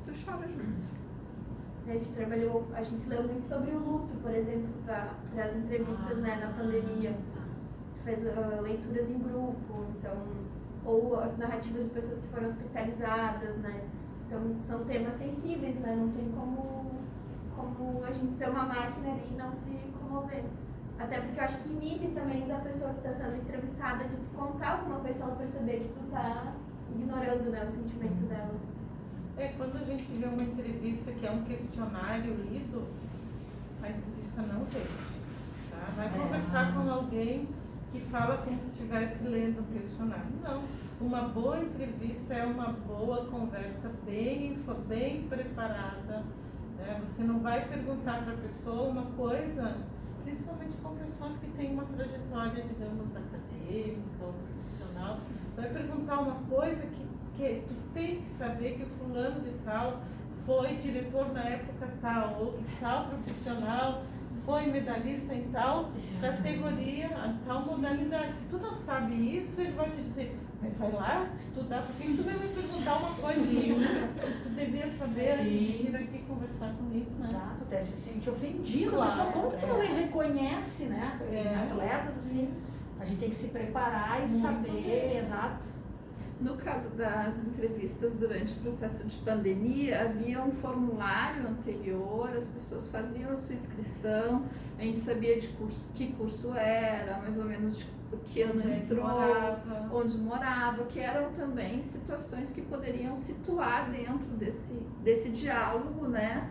tu chora junto. A gente leu muito sobre o luto, por exemplo, para as entrevistas, né, na pandemia. Fez leituras em grupo, então, ou narrativas de pessoas que foram hospitalizadas, né? Então, são temas sensíveis, né? Não tem como a gente ser uma máquina ali e não se comover. Até porque eu acho que inibe também da pessoa que está sendo entrevistada de te contar alguma coisa, se ela perceber que tu está ignorando, né, o sentimento dela. Quando a gente vê uma entrevista que é um questionário lido, a entrevista não deixa. Tá? Vai conversar com alguém que fala como se estivesse lendo um questionário. Não. Uma boa entrevista é uma boa conversa bem preparada. Né? Você não vai perguntar para a pessoa uma coisa, principalmente com pessoas que têm uma trajetória, digamos, acadêmica ou profissional, vai perguntar uma coisa que tu tem que saber que o fulano de tal foi diretor na época tal, ou que tal profissional foi medalhista em tal categoria, em tal modalidade. Se tu não sabe isso, ele vai te dizer, mas vai lá estudar, porque tu vai me perguntar uma coisinha que tu devia saber antes de vir aqui conversar comigo, né? Exato, até se sente ofendido, Claro, mas como que tu não me reconhece, né? Atletas, assim, a gente tem que se preparar e saber, exato. No caso das entrevistas durante o processo de pandemia, havia um formulário anterior, as pessoas faziam a sua inscrição, a gente sabia de que curso era, mais ou menos de que ano entrou, onde morava, que eram também situações que poderiam situar dentro desse diálogo, né?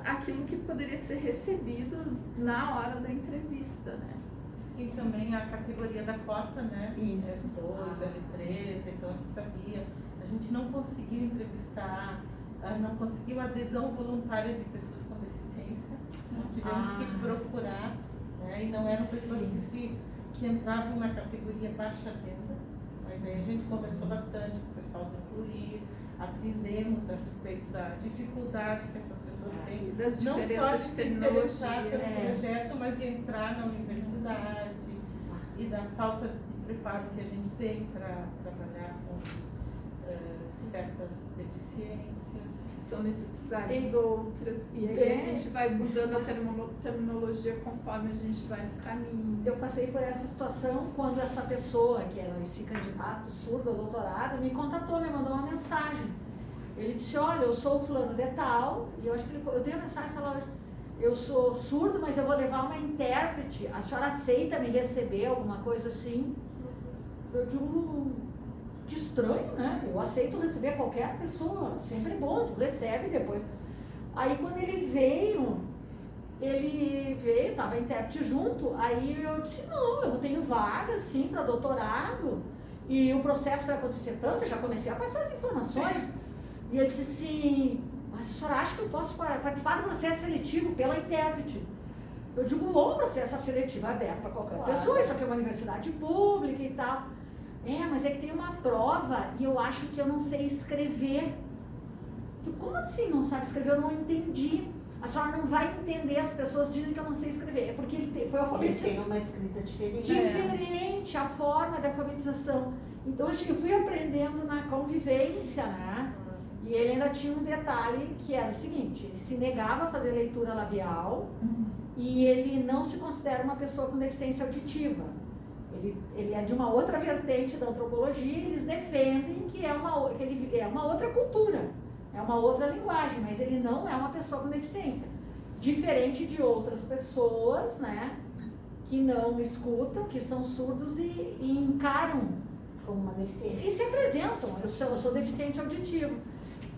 Aquilo que poderia ser recebido na hora da entrevista, né? E também a categoria da cota, né? Isso. L2, L3, então a gente sabia. A gente não conseguiu entrevistar, não conseguiu adesão voluntária de pessoas com deficiência. Nós tivemos que procurar, né? E não eram pessoas que entravam na categoria baixa renda. Aí daí a gente conversou bastante com o pessoal do Incluir, aprendemos a respeito da dificuldade que essas pessoas têm, das não diferenças só de de se interessar tecnologia, pelo projeto, mas de entrar na universidade e da falta de preparo que a gente tem para trabalhar com certas deficiências. São necessidades outras, e aí a gente vai mudando a terminologia conforme a gente vai no caminho. Eu passei por essa situação quando essa pessoa, que era esse candidato surdo ao doutorado, me contatou, me mandou uma mensagem. Ele disse, olha, eu sou o fulano de tal, e eu acho que eu dei a mensagem, falava, eu sou surdo, mas eu vou levar uma intérprete, a senhora aceita me receber, alguma coisa assim? Eu digo, que estranho, né? Eu aceito receber qualquer pessoa, sempre é bom, tu recebe depois. Aí quando ele veio, tava a intérprete junto, aí eu disse, não, eu tenho vaga, sim, para doutorado, e o processo vai acontecer tanto, eu já comecei a passar as informações. E eu disse assim, mas a senhora acha que eu posso participar do processo seletivo pela intérprete? Eu digo, bom, o processo seletivo é aberto para qualquer pessoa, isso aqui é uma universidade pública e tal. Mas é que tem uma prova e eu acho que eu não sei escrever. Eu, como assim não sabe escrever? Eu não entendi. A senhora não vai entender, as pessoas dizem que eu não sei escrever. É porque ele foi alfabetizado. Ele tem uma escrita diferente. Diferente, a forma da alfabetização. Então eu fui aprendendo na convivência, né? E ele ainda tinha um detalhe que era o seguinte, ele se negava a fazer leitura labial e ele não se considera uma pessoa com deficiência auditiva. Ele é de uma outra vertente da antropologia e eles defendem que é uma outra cultura, é uma outra linguagem, mas ele não é uma pessoa com deficiência. Diferente de outras pessoas, né, que não escutam, que são surdos e encaram como uma deficiência. E se apresentam, eu sou deficiente auditivo.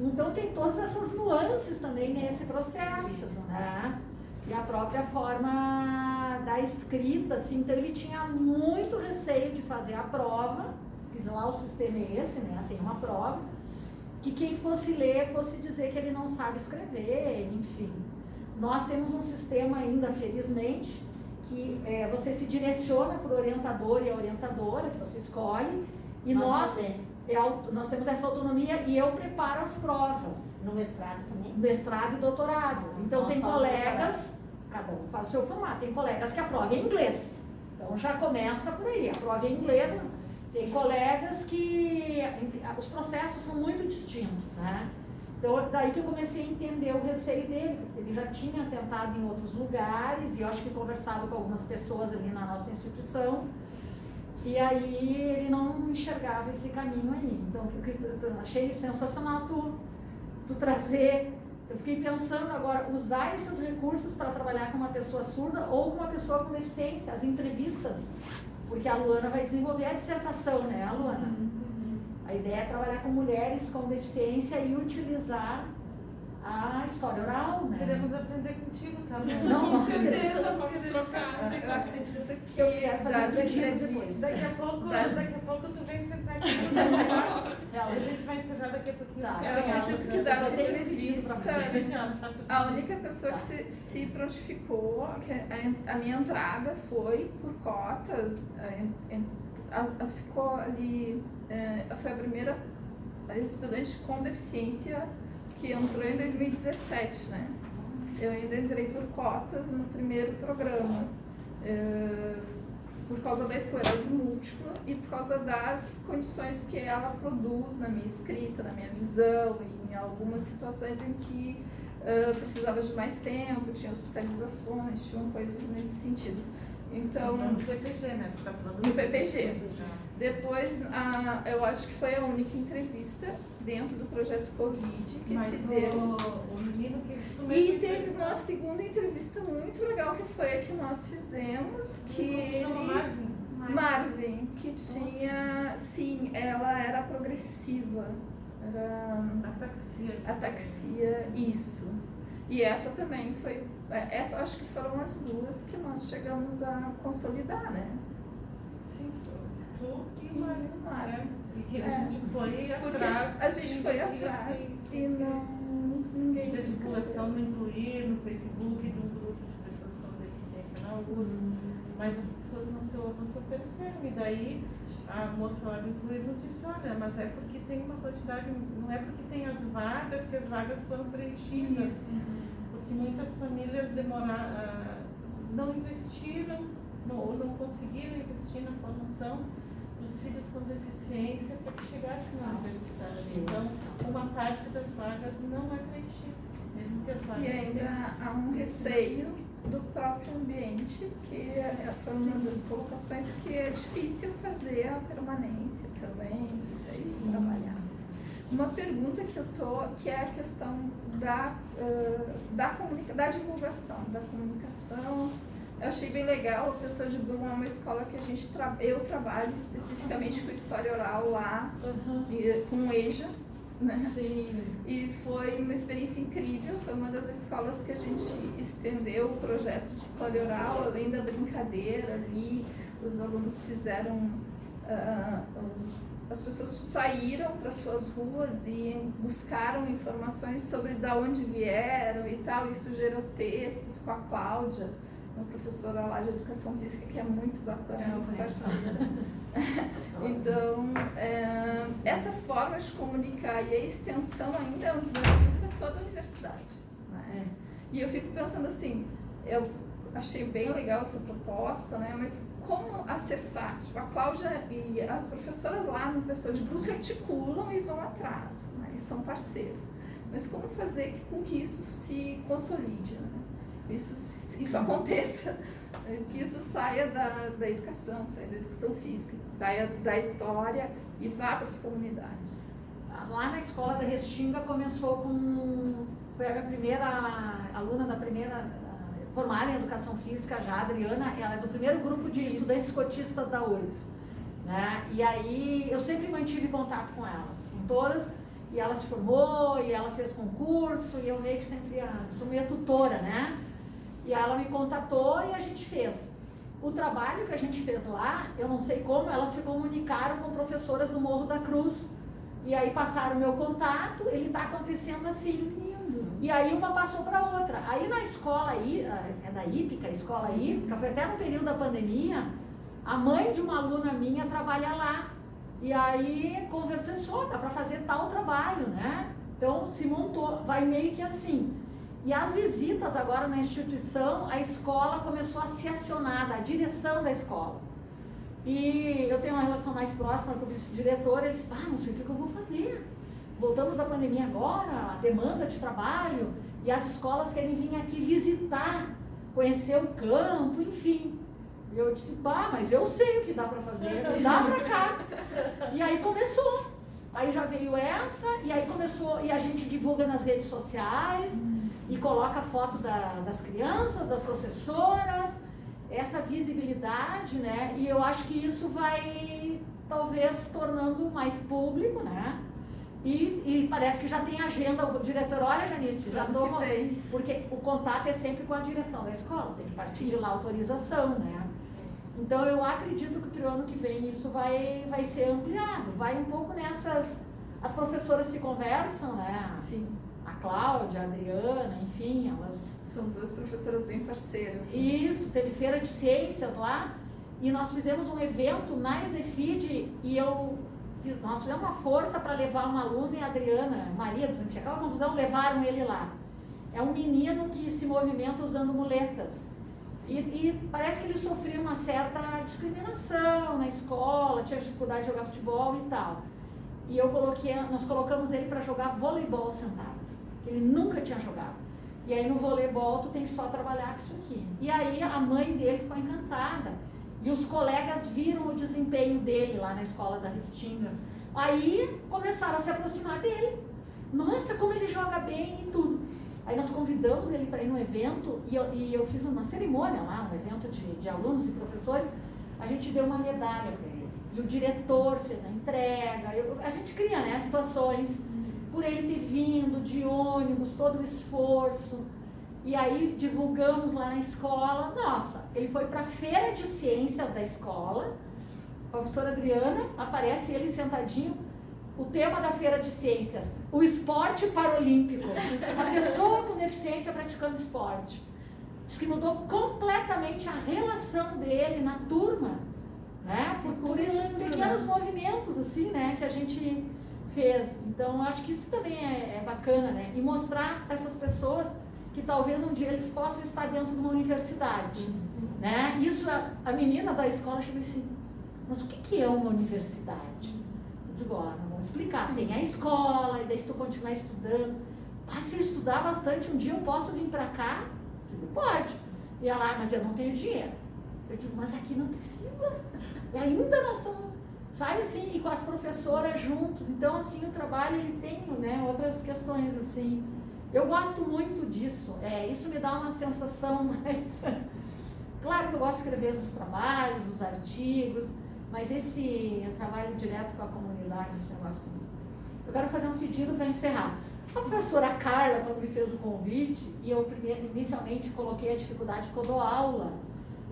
Então tem todas essas nuances também nesse processo, né? E a própria forma da escrita, assim, então ele tinha muito receio de fazer a prova, fiz lá o sistema é esse, né? Tem uma prova, que quem fosse ler fosse dizer que ele não sabe escrever, enfim. Nós temos um sistema ainda, felizmente, que você se direciona por orientador e a orientadora, que você escolhe, e nós temos essa autonomia e eu preparo as provas. No mestrado também? Mestrado e doutorado. Então tem colegas, cada um faz o seu formato, tem colegas que aprovam em inglês. Então já começa por aí, a prova em inglês. Tem colegas que os processos são muito distintos, né? Então, daí que eu comecei a entender o receio dele, porque ele já tinha tentado em outros lugares, e eu acho que conversado com algumas pessoas ali na nossa instituição, e aí ele não enxergava esse caminho aí. Então, eu achei sensacional tu trazer. Eu fiquei pensando agora, usar esses recursos para trabalhar com uma pessoa surda ou com uma pessoa com deficiência, as entrevistas, porque a Luana vai desenvolver a dissertação, né, Luana? A ideia é trabalhar com mulheres com deficiência e utilizar a história oral, né? Queremos aprender contigo, tá? Luana? Não, Com certeza, vamos trocar. Eu acredito que Eu quero fazer das um trecho depois. entrevistas, Daqui a pouco tu vem sentar aqui no celular. A gente vai encerrar daqui a pouquinho. Tá. eu acredito que das Eu tenho pedido pra entrevistas, a única pessoa que se prontificou, que a minha entrada foi por cotas, ficou ali, foi a primeira estudante com deficiência que entrou em 2017, né? Eu ainda entrei por cotas no primeiro programa, por causa da esclerose múltipla e por causa das condições que ela produz na minha escrita, na minha visão, em algumas situações em que precisava de mais tempo, tinha hospitalizações, tinham coisas nesse sentido. Então, No PPG, né? Tu tá falando no PPG. Depois, eu acho que foi a única entrevista dentro do projeto Covid que Mas se deu. o menino que tu mesmo E teve entrevistou, uma segunda entrevista muito legal, que foi a que nós fizemos, que chama ele... Marvin. Marvin, que tinha... Sim, ela era progressiva. Era... Ataxia, isso. E essa também foi... Essa acho que foram as duas que nós chegamos a consolidar, né? Sim, tu e Marvin. Marvin. E que a gente foi Porque atrás. a gente foi e atrás assim, e ninguém de se divulgação inscreveu. no Incluir, no Facebook, de um grupo de pessoas com deficiência na URSS, mas as pessoas não se ofereceram. E daí a moça lá do Incluir nos disse, olha, mas é porque tem uma quantidade, não é porque tem as vagas que as vagas foram preenchidas. Isso. Porque muitas famílias não investiram ou não conseguiram investir na formação dos filhos com deficiência para que chegassem na universidade. Então, uma parte das vagas não é preenchida, mesmo que as vagas... E ainda há um receio do próprio ambiente, que foi uma das colocações que é difícil fazer a permanência também, e trabalhar. Uma pergunta que eu tô, que é a questão da divulgação, da comunicação. Eu achei bem legal, a Pessoa de Brum é uma escola que eu trabalho especificamente com história oral lá, com o EJA, né? Sim. E foi uma experiência incrível, foi uma das escolas que a gente estendeu o projeto de história oral, além da brincadeira ali, os alunos fizeram, as pessoas saíram para suas ruas e buscaram informações sobre de onde vieram e tal, isso gerou textos com a Cláudia, uma professora lá de educação física que é muito bacana, muito parceira. Então, essa forma de comunicar e a extensão ainda é um desafio para toda a universidade, né? E eu fico pensando assim, eu achei bem legal essa proposta, né? Mas como acessar? Tipo, a Cláudia e as professoras lá no Pessoa de Brum se articulam e vão atrás, né? E são parceiros. Mas como fazer com que isso se consolide, né? Isso aconteça, que isso saia da educação, saia da educação física, saia da história e vá para as comunidades. Lá na escola da Restinga começou foi a primeira aluna da primeira formada em educação física, já a Adriana, ela é do primeiro grupo de estudantes cotistas da URGS, né? E aí eu sempre mantive contato com elas, com todas, e ela se formou, e ela fez concurso, e eu meio que sempre sou meio tutora, né? E ela me contatou e a gente fez. O trabalho que a gente fez lá, eu não sei como, elas se comunicaram com professoras do Morro da Cruz. E aí passaram o meu contato, ele está acontecendo assim. E aí uma passou para outra. Aí na escola aí, é da Hípica, a escola Hípica, foi até no período da pandemia, a mãe de uma aluna minha trabalha lá. E aí conversando, só dá para fazer tal trabalho, né? Então se montou, vai meio que assim. E as visitas agora na instituição, a escola começou a se acionar, a direção da escola. E eu tenho uma relação mais próxima com o vice-diretor, ele disse, não sei o que eu vou fazer. voltamos da pandemia agora, a demanda de trabalho, e as escolas querem vir aqui visitar, conhecer o campo, enfim. E eu disse, pá, mas eu sei o que dá para fazer, me dá para cá. E aí começou. Aí já veio essa, e aí começou, e a gente divulga nas redes sociais, e coloca foto das crianças, das professoras, essa visibilidade, né? E eu acho que isso vai, talvez, tornando mais público, né? E parece que já tem agenda, o diretor, olha, Janice, já tô, porque o contato é sempre com a direção da escola, tem que partir de lá a autorização, né? Então eu acredito que pro ano que vem isso vai ser ampliado, vai um pouco nessas, as professoras se conversam, né? Sim. A Cláudia, a Adriana, enfim, elas... São duas professoras bem parceiras. Né? Isso, teve feira de ciências lá, e nós fizemos um evento na Exefid, e nós fizemos uma força para levar um aluno, e a Adriana, Maria, aquela confusão, levaram ele lá. É um menino que se movimenta usando muletas. E parece que ele sofria uma certa discriminação na escola, tinha dificuldade de jogar futebol e tal. E nós colocamos ele para jogar voleibol sentado, que ele nunca tinha jogado. E aí no voleibol tu tem que só trabalhar com isso aqui. E aí a mãe dele ficou encantada. E os colegas viram o desempenho dele lá na escola da Restinga. Aí começaram a se aproximar dele. Nossa, como ele joga bem e tudo. Aí nós convidamos ele para ir no evento e eu fiz uma cerimônia lá, um evento de alunos e professores. A gente deu uma medalha para ele. E o diretor fez a entrega. A gente cria, né, situações por ele ter vindo de ônibus, todo o esforço. E aí divulgamos lá na escola. Nossa, ele foi para a feira de ciências da escola. A professora Adriana, aparece ele sentadinho. O tema da feira de ciências, o esporte paralímpico. A pessoa com deficiência praticando esporte. Diz que mudou completamente a relação dele na turma, né? Por esses pequenos movimentos, assim, né? Que a gente fez. Então, acho que isso também é bacana, né? E mostrar para essas pessoas que talvez um dia eles possam estar dentro de uma universidade, né? Isso, a menina da escola chegou assim, mas o que é uma universidade? Eu digo, vamos explicar, tem a escola, e daí se tu continuar estudando, se eu estudar bastante, um dia eu posso vir para cá? Eu digo, pode. E ela, mas eu não tenho dinheiro. Eu digo, mas aqui não precisa. E ainda nós estamos, sabe assim, e com as professoras juntos. Então, assim, o trabalho, ele tem, né, outras questões, assim. Eu gosto muito disso. Isso me dá uma sensação mais... Claro que eu gosto de escrever os trabalhos, os artigos, mas esse trabalho direto com a comunidade, esse negócio. Eu quero fazer um pedido para encerrar. A professora Carla, quando me fez o convite, e eu inicialmente coloquei a dificuldade porque eu dou aula,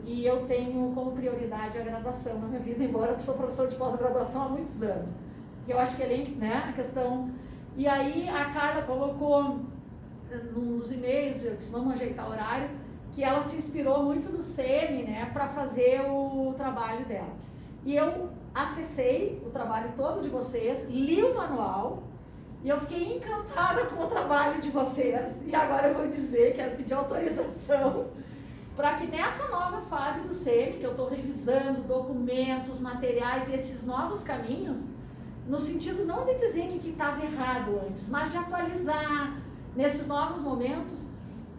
e eu tenho como prioridade a graduação na minha vida, embora eu sou professor de pós-graduação há muitos anos. E eu acho que além, né, a questão... E aí a Carla colocou num dos e-mails, eu disse, vamos ajeitar o horário, que ela se inspirou muito no SEMI, né, para fazer o trabalho dela. E eu acessei o trabalho todo de vocês, li o manual, e eu fiquei encantada com o trabalho de vocês. E agora eu vou dizer, quero pedir autorização, para que nessa nova fase do SEMI, que eu estou revisando documentos, materiais e esses novos caminhos, no sentido não de dizer que estava errado antes, mas de atualizar nesses novos momentos,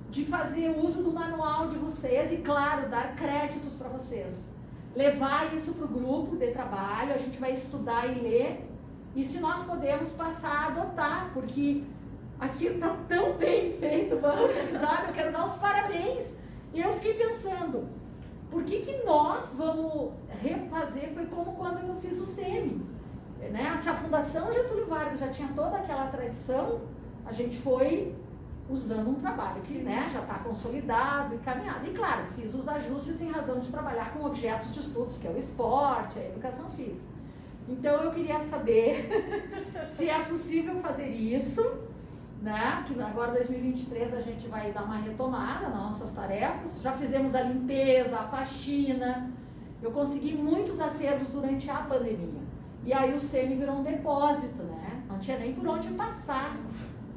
de fazer uso do manual de vocês e, claro, dar créditos para vocês. Levar isso para o grupo de trabalho, a gente vai estudar e ler, e se nós podemos passar a adotar, porque aqui está tão bem feito, bem organizado, eu quero dar os parabéns. E eu fiquei pensando, por que nós vamos refazer? Foi como quando eu fiz o SEMI, né? Se a Fundação Getúlio Vargas já tinha toda aquela tradição, a gente foi usando um trabalho que, né, já está consolidado e caminhado. E claro, fiz os ajustes em razão de trabalhar com objetos de estudos, que é o esporte, a educação física. Então eu queria saber se é possível fazer isso, né? Que agora 2023 a gente vai dar uma retomada nas nossas tarefas. Já fizemos a limpeza, a faxina. Eu consegui muitos acervos durante a pandemia. E aí o SEMI virou um depósito, né? Não tinha nem por onde passar.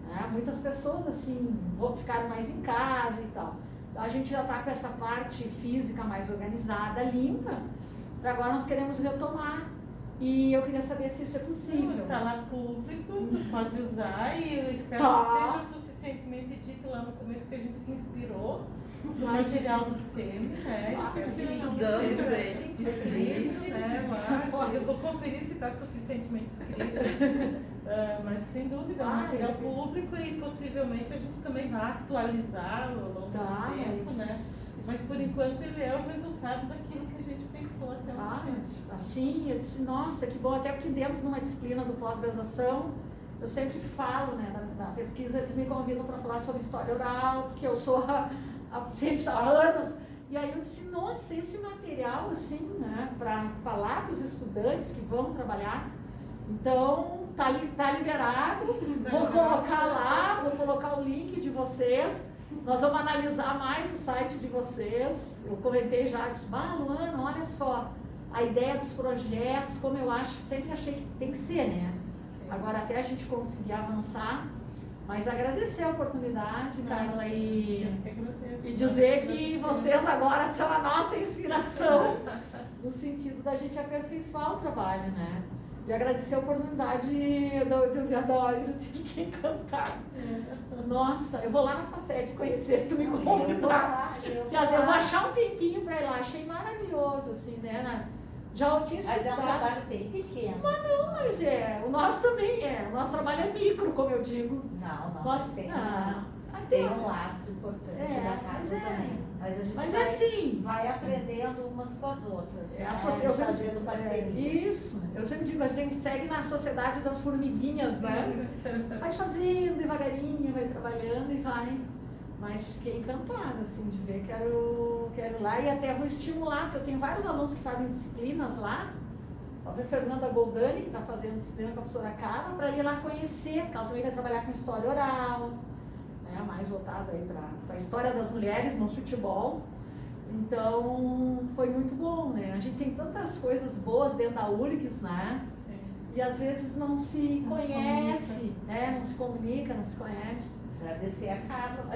Né? Muitas pessoas, assim, ficaram mais em casa e tal. A gente já está com essa parte física mais organizada, limpa. Agora nós queremos retomar E eu queria saber se isso é possível. Está lá público, pode usar, e eu espero Tá. que esteja suficientemente dito lá no começo que a gente se inspirou no material do SEMI, né? Espero que Estudamos esteja ele, escrito, inclusive. né? Mas eu vou conferir se está suficientemente escrito. Mas sem dúvida é um material público e possivelmente a gente também vai atualizá-lo ao longo do tempo, né? Mas por enquanto ele é o resultado daquilo que a gente pensou até o momento. Assim, eu disse, nossa, que bom, até porque dentro de uma disciplina do pós-graduação, eu sempre falo, né, na pesquisa, eles me convidam para falar sobre história oral, porque eu sou sempre há anos, e aí eu disse, nossa, esse material, assim, né, para falar para os estudantes que vão trabalhar, então, tá liberado, vou colocar lá, vou colocar o link de vocês, nós vamos analisar mais o site de vocês. Eu comentei já, disse, Luana, olha só, a ideia dos projetos, como eu sempre achei que tem que ser, né? Sim. Agora até a gente conseguir avançar, mas agradecer a oportunidade, Carla, e dizer que vocês agora são a nossa inspiração, no sentido da gente aperfeiçoar o trabalho, né? E agradecer a oportunidade do Adores, eu fiquei encantada. Nossa, eu vou lá na Facete conhecer, se tu me convidar. Eu vou achar um tempinho para ir lá, achei maravilhoso, assim, né? Já eu tinha Mas é um escutado. trabalho bem pequeno. Mas o nosso também é. O nosso trabalho é micro, como eu digo. Não, Nós, tem, tem um lastro importante da casa mas também. Mas a gente Mas vai, assim, vai aprendendo umas com as outras. eu fazendo sempre, parcerias. isso, eu sempre digo, a gente segue na sociedade das formiguinhas, né? Vai fazendo devagarinho, vai trabalhando e vai. Mas fiquei encantada, assim, de ver, quero ir lá e até vou estimular, porque eu tenho vários alunos que fazem disciplinas lá, a própria Fernanda Goldani, que está fazendo disciplina com a professora Carla, para ir lá conhecer, porque ela também vai trabalhar com história oral, né, mais voltada aí para a história das mulheres no futebol. Então, foi muito bom, né? A gente tem tantas coisas boas dentro da URGS, né? Sim. E às vezes não se conhece, né? Não se comunica, não se conhece. Agradecer a Carla.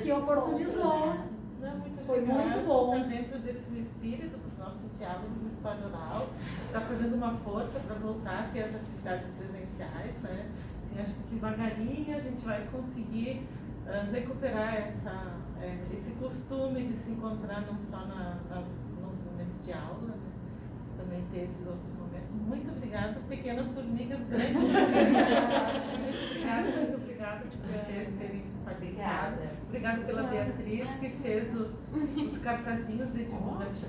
Que oportunizou. Né? Não, muito Foi obrigada. muito bom. Tá dentro desse espírito dos nossos diálogos de história oral, está fazendo uma força para voltar a ter as atividades presenciais, né? Assim, acho que devagarinho a gente vai conseguir recuperar esse costume de se encontrar não só nos momentos de aula, né? Mas também ter esses outros momentos. Muito obrigada, pequenas formigas grandes. Muito obrigada por vocês terem participado. Obrigada pela Beatriz, que fez os cartazinhos de divulgação.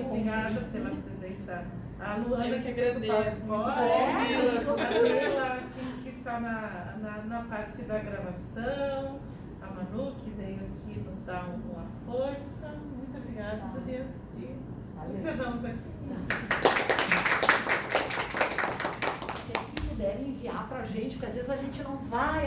Obrigada pela presença. A Luana, que fez o PowerPoint, a Camila, que está na parte da gravação, a Manu, que veio aqui nos dar uma força. Muito obrigada, Gurias. E encerramos aqui. Se puderem enviar pra gente, porque às vezes a gente não vai.